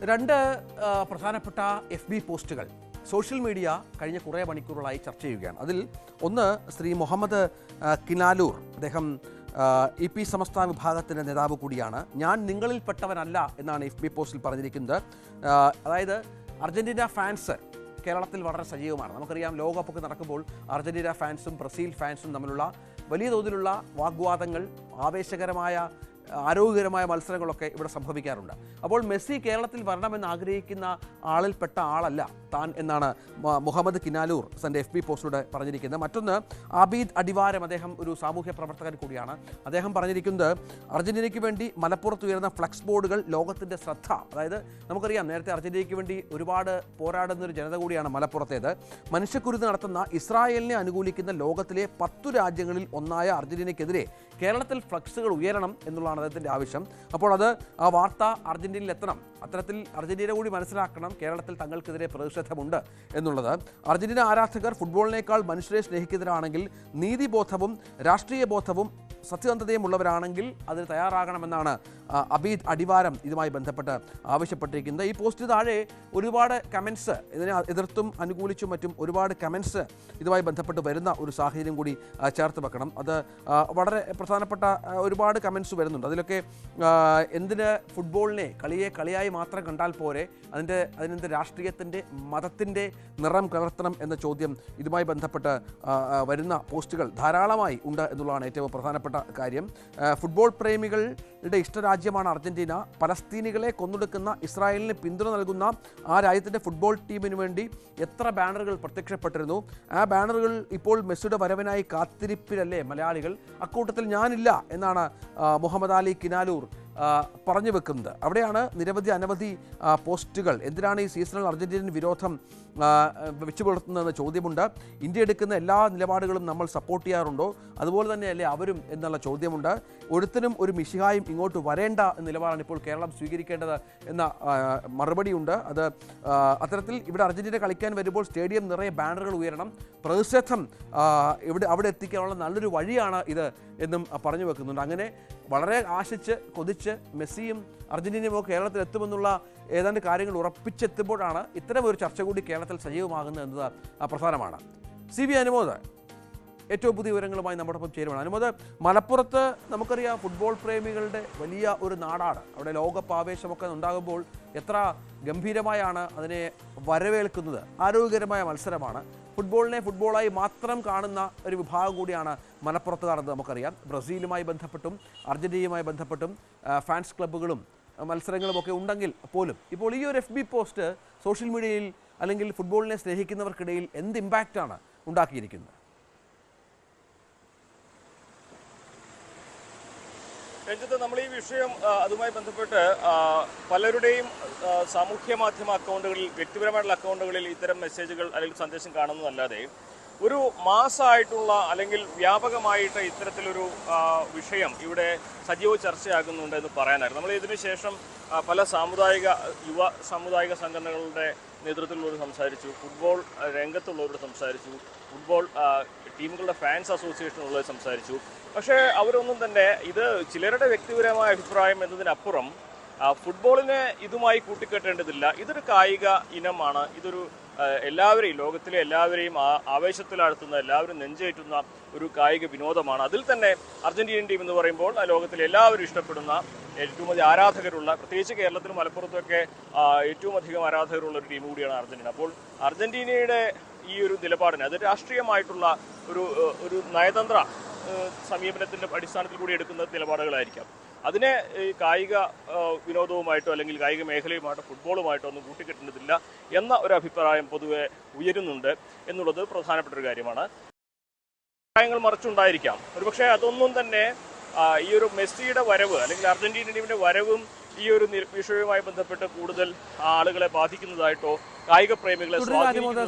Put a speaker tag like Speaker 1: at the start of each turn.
Speaker 1: രണ്ട് പ്രധാനപ്പെട്ട FB പോസ്റ്റുകൾ സോഷ്യൽ മീഡിയ കഴിഞ്ഞ കുറേ മണിക്കൂറുകളായി ചർച്ച ചെയ്യുകയാണ്. അതിൽ ഒന്ന് ശ്രീ മുഹമ്മദ് കിനാലൂർ, അദ്ദേഹം EP സമസ്ത വിഭാഗത്തിൻ്റെ നേതാവ് കൂടിയാണ്. ഞാൻ നിങ്ങളിൽപ്പെട്ടവനല്ല എന്നാണ് FB പോസ്റ്റിൽ പറഞ്ഞിരിക്കുന്നത്. അതായത് അർജൻറ്റീന ഫാൻസ് കേരളത്തിൽ വളരെ സജീവമാണ്. നമുക്കറിയാം, ലോകകപ്പൊക്കെ നടക്കുമ്പോൾ അർജൻറ്റീന ഫാൻസും ബ്രസീൽ ഫാൻസും തമ്മിലുള്ള വലിയ തോതിലുള്ള വാഗ്വാദങ്ങൾ, ആവേശകരമായ ആരോഗ്യകരമായ മത്സരങ്ങളൊക്കെ ഇവിടെ സംഭവിക്കാറുണ്ട്. അപ്പോൾ മെസ്സി കേരളത്തിൽ വരണമെന്ന് ആഗ്രഹിക്കുന്ന ആളിൽപ്പെട്ട ആളല്ല താൻ എന്നാണ് മുഹമ്മദ് കിനാലൂർ തൻ്റെ FB പോസ്റ്റിലൂടെ പറഞ്ഞിരിക്കുന്നത്. മറ്റൊന്ന് ആബീദ് അടിവാരം, അദ്ദേഹം ഒരു സാമൂഹ്യ പ്രവർത്തകൻ കൂടിയാണ്. അദ്ദേഹം പറഞ്ഞിരിക്കുന്നത് അർജൻറ്റീനയ്ക്ക് വേണ്ടി മലപ്പുറത്ത് ഉയർന്ന ഫ്ലക്സ് ബോർഡുകൾ ലോകത്തിൻ്റെ ശ്രദ്ധ, അതായത് നമുക്കറിയാം നേരത്തെ അർജൻറ്റീനയ്ക്ക് വേണ്ടി ഒരുപാട് പോരാടുന്നൊരു ജനത കൂടിയാണ് മലപ്പുറത്തേത്. മനുഷ്യക്കുരുതി നടത്തുന്ന ഇസ്രായേലിനെ അനുകൂലിക്കുന്ന ലോകത്തിലെ 10 രാജ്യങ്ങളിൽ ഒന്നായ അർജൻറ്റീനയ്ക്കെതിരെ കേരളത്തിൽ ഫ്ലക്സുകൾ ഉയരണം എന്നുള്ളതാണ് അദ്ദേഹത്തിൻ്റെ ആവശ്യം. അപ്പോൾ ആ വാർത്ത അർജൻറ്റീനയിൽ എത്തണം. അത്തരത്തിൽ അർജൻറ്റീന കൂടി മനസ്സിലാക്കണം കേരളത്തിൽ തങ്ങൾക്കെതിരെ പ്രതിഷേധമുണ്ട് എന്നുള്ളത്. അർജൻറ്റീന ആരാധകർ ഫുട്ബോളിനേക്കാൾ മനുഷ്യരെ സ്നേഹിക്കുന്നവരാണെങ്കിൽ, നീതിബോധവും രാഷ്ട്രീയ ബോധവും സത്യസന്ധതയും ഉള്ളവരാണെങ്കിൽ അതിന് തയ്യാറാകണമെന്നാണ് അബീദ് അടിവാരം ഇതുമായി ബന്ധപ്പെട്ട് ആവശ്യപ്പെട്ടിരിക്കുന്നത്. ഈ പോസ്റ്റിന് താഴെ ഒരുപാട് കമൻസ്, ഇതിനെ എതിർത്തും അനുകൂലിച്ചും മറ്റും ഒരുപാട് കമൻസ് ഇതുമായി ബന്ധപ്പെട്ട് വരുന്ന ഒരു സാഹചര്യം കൂടി ചേർത്ത് വെക്കണം. അത് വളരെ പ്രധാനപ്പെട്ട ഒരുപാട് കമൻസ് വരുന്നുണ്ട്. അതിലൊക്കെ എന്തിന് ഫുട്ബോളിനെ കളിയായി മാത്രം കണ്ടാൽ പോരെ, അതിനെന്ത് രാഷ്ട്രീയത്തിൻ്റെ മതത്തിൻ്റെ നിറം കലർത്തണം എന്ന ചോദ്യം ഇതുമായി ബന്ധപ്പെട്ട് വരുന്ന പോസ്റ്റുകൾ ധാരാളമായി ഉണ്ട് എന്നുള്ളതാണ് ഏറ്റവും പ്രധാനപ്പെട്ട കാര്യം. Football പ്രേമികളുടെ ഇഷ്ടരാജ്യമാണ് Argentina. പലസ്തീനികളെ കൊന്നൊടുക്കുന്ന ഇസ്രായേലിന് പിന്തുണ നൽകുന്ന ആ രാജ്യത്തിൻ്റെ ഫുട്ബോൾ ടീമിന് വേണ്ടി എത്ര ബാനറുകൾ പ്രത്യക്ഷപ്പെട്ടിരുന്നു. ആ ബാനറുകൾ ഇപ്പോൾ മെസ്സിയുടെ വരവിനായി കാത്തിരിപ്പിലല്ലേ മലയാളികൾ? അക്കൂട്ടത്തിൽ ഞാനില്ല എന്നാണ് മുഹമ്മദ് അലി കിനാലൂർ പറഞ്ഞു വെക്കുന്നത്. അവിടെയാണ് അനവധി പോസ്റ്റുകൾ. എന്തിനാണ് ഈ സീസണിൽ അർജന്റീനൻ വിരോധം വെച്ചു പുലർത്തുന്നതെന്ന് ചോദ്യമുണ്ട്. ഇന്ത്യ എടുക്കുന്ന എല്ലാ നിലപാടുകളും നമ്മൾ സപ്പോർട്ട് ചെയ്യാറുണ്ടോ? അതുപോലെ തന്നെയല്ലേ അവരും എന്നുള്ള ചോദ്യമുണ്ട്. ഒരുത്തനും ഒരു മിശിഹായും ഇങ്ങോട്ട് വരേണ്ട നിലപാടാണ് ഇപ്പോൾ കേരളം സ്വീകരിക്കേണ്ടത് എന്ന മറുപടിയുണ്ട്. അത്തരത്തിൽ ഇവിടെ അർജന്റീന കളിക്കാൻ വരുമ്പോൾ സ്റ്റേഡിയം നിറയെ ബാനറുകൾ ഉയരണം, പ്രതിഷേധം അവിടെ എത്തിക്കാനുള്ള നല്ലൊരു വഴിയാണ് ഇത് എന്നും പറഞ്ഞു വെക്കുന്നുണ്ട്. അങ്ങനെ വളരെ ആശിച്ച് കൊതിച്ച് മെസ്സിയും അർജന്റീനയും കേരളത്തിൽ എത്തുമെന്നുള്ള ഏതാണ്ട് കാര്യങ്ങൾ ഉറപ്പിച്ചെത്തുമ്പോഴാണ് ഇത്തരം ഒരു ചർച്ച കൂടി കേരളത്തിൽ സജീവമാകുന്നത് എന്നത് പ്രധാനമാണ്. CB അനുമോദ് ഏറ്റവും പുതിയ വിവരങ്ങളുമായി നമ്മോടൊപ്പം ചേരുവാണ്. അനുമോദ്, മലപ്പുറത്ത് നമുക്കറിയാം ഫുട്ബോൾ പ്രേമികളുടെ വലിയ ഒരു നാടാണ്. അവിടെ ലോകകപ്പ് ആവേശമൊക്കെ ഉണ്ടാകുമ്പോൾ എത്ര ഗംഭീരമായാണ് അതിനെ വരവേൽക്കുന്നത്. ആരോഗ്യകരമായ മത്സരമാണ്. ഫുട്ബോളിനെ ഫുട്ബോളായി മാത്രം കാണുന്ന ഒരു വിഭാഗം കൂടിയാണ് മലപ്പുറത്തുകാരെന്ന് നമുക്കറിയാം. ബ്രസീലുമായി ബന്ധപ്പെട്ടും അർജന്റീനയുമായി ബന്ധപ്പെട്ടും ഫാൻസ് ക്ലബ്ബുകളും മത്സരങ്ങളുമൊക്കെ ഉണ്ടെങ്കിൽ പോലും ഇപ്പോൾ ഈ ഒരു FB പോസ്റ്റ് സോഷ്യൽ മീഡിയയിൽ അല്ലെങ്കിൽ ഫുട്ബോളിനെ സ്നേഹിക്കുന്നവർക്കിടയിൽ എന്ത് ഇമ്പാക്റ്റാണ് ഉണ്ടാക്കിയിരിക്കുന്നത്?
Speaker 2: രഞ്ജിത്ത്, നമ്മൾ ഈ വിഷയം അതുമായി ബന്ധപ്പെട്ട് പലരുടെയും സാമൂഹ്യ മാധ്യമ അക്കൗണ്ടുകളിൽ, വ്യക്തിപരമായിട്ടുള്ള അക്കൗണ്ടുകളിൽ ഇത്തരം മെസ്സേജുകൾ അല്ലെങ്കിൽ സന്ദേശം കാണുന്നതല്ലാതെ ഒരു മാസമായിട്ടുള്ള അല്ലെങ്കിൽ വ്യാപകമായിട്ട് ഇത്തരത്തിലൊരു വിഷയം ഇവിടെ സജീവ ചർച്ചയാകുന്നുണ്ട് എന്ന് പറയാനായിരുന്നു. നമ്മൾ ഇതിനു ശേഷം പല യുവ സാമുദായിക സംഘടനകളുടെ നേതൃത്വത്തിലുള്ളവർ സംസാരിച്ചു, ഫുട്ബോൾ രംഗത്തുള്ളവരോട് സംസാരിച്ചു, ഫുട്ബോൾ ടീമുകളുടെ ഫാൻസ് അസോസിയേഷനുള്ളവർ സംസാരിച്ചു. പക്ഷേ അവരൊന്നും തന്നെ ഇത് ചിലരുടെ വ്യക്തിപരമായ അഭിപ്രായം എന്നതിനപ്പുറം ഫുട്ബോളിനെ ഇതുമായി കൂട്ടിക്കെട്ടേണ്ടതില്ല. ഇതൊരു കായിക ഇനമാണ്. ഇതൊരു എല്ലാവരെയും, ലോകത്തിലെ എല്ലാവരെയും ആവേശത്തിലാഴ്ത്തുന്ന, എല്ലാവരും നെഞ്ചേറ്റുന്ന ഒരു കായിക വിനോദമാണ്. അതിൽ തന്നെ അർജന്റീനൻ ടീം എന്ന് പറയുമ്പോൾ ലോകത്തിലെ എല്ലാവരും ഇഷ്ടപ്പെടുന്ന, ഏറ്റവും അധികം ആരാധകരുള്ള, പ്രത്യേകിച്ച് കേരളത്തിലും മലപ്പുറത്തുമൊക്കെ ഏറ്റവും അധികം ആരാധകരുള്ള ഒരു ടീം കൂടിയാണ് അർജന്റീന. അപ്പോൾ അർജന്റീനയുടെ ഈ ഒരു നിലപാടിന് അത് രാഷ്ട്രീയമായിട്ടുള്ള ഒരു നയതന്ത്ര സമീപനത്തിന്റെ അടിസ്ഥാനത്തിൽ കൂടി എടുക്കുന്ന നിലപാടുകളായിരിക്കാം. അതിനെ കായിക വിനോദവുമായിട്ടോ അല്ലെങ്കിൽ കായിക മേഖലയുമായിട്ടോ ഫുട്ബോളുമായിട്ടോ ഒന്നും കൂട്ടിക്കെട്ടേണ്ടതില്ല എന്ന ഒരു അഭിപ്രായം പൊതുവെ ഉയരുന്നുണ്ട് എന്നുള്ളത് പ്രധാനപ്പെട്ട ഒരു കാര്യമാണ്. അഭിപ്രായങ്ങൾ മറിച്ചുണ്ടായിരിക്കാം. ഒരുപക്ഷെ അതൊന്നും തന്നെ ഈ ഒരു മെസ്സിയുടെ വരവ് അല്ലെങ്കിൽ അർജന്റീന ടീമിന്റെ വരവും ഈ ഒരു വിഷയവുമായി ബന്ധപ്പെട്ട് കൂടുതൽ ആളുകളെ ബാധിക്കുന്നതായിട്ടോ കായിക പ്രേമികളെ സ്വാധീനിക്കുന്നതായിട്ടോ